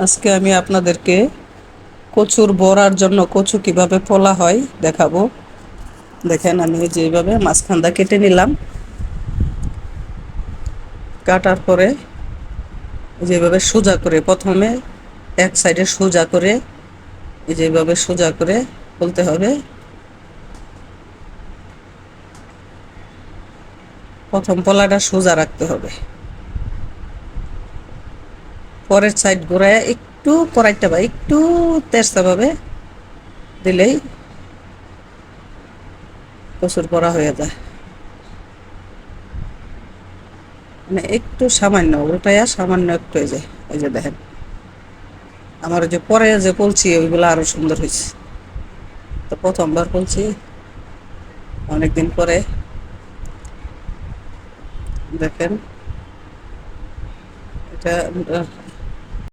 আজকে আমি আপনাদেরকে কচুর বড়ার জন্য কচু কিভাবে ফোলা হয় দেখাবো। দেখেন, আমি যেভাবে মাঝখানটা কেটে নিলাম, কাটার পরে যেভাবে সোজা করে প্রথমে এক সাইডে সোজা করে যেভাবে সোজা করে ফেলতে হবে। প্রথম পলাটা সোজা রাখতে হবে, পরের সাইড ঘোরায় একটু কড়াইটা বা একটু তেস্তা ভাবে দিলেই কচুর বড়া হয়ে যায়। মানে একটু সামান্য উল্টাইয়া সামান্য একটু হয়ে যায়। এই যে দেখেন, আমার যে পরে যে বলছি ওইগুলো আরো সুন্দর হয়েছে। তো প্রথমবার বলছি, অনেকদিন পরে দেখেন এটা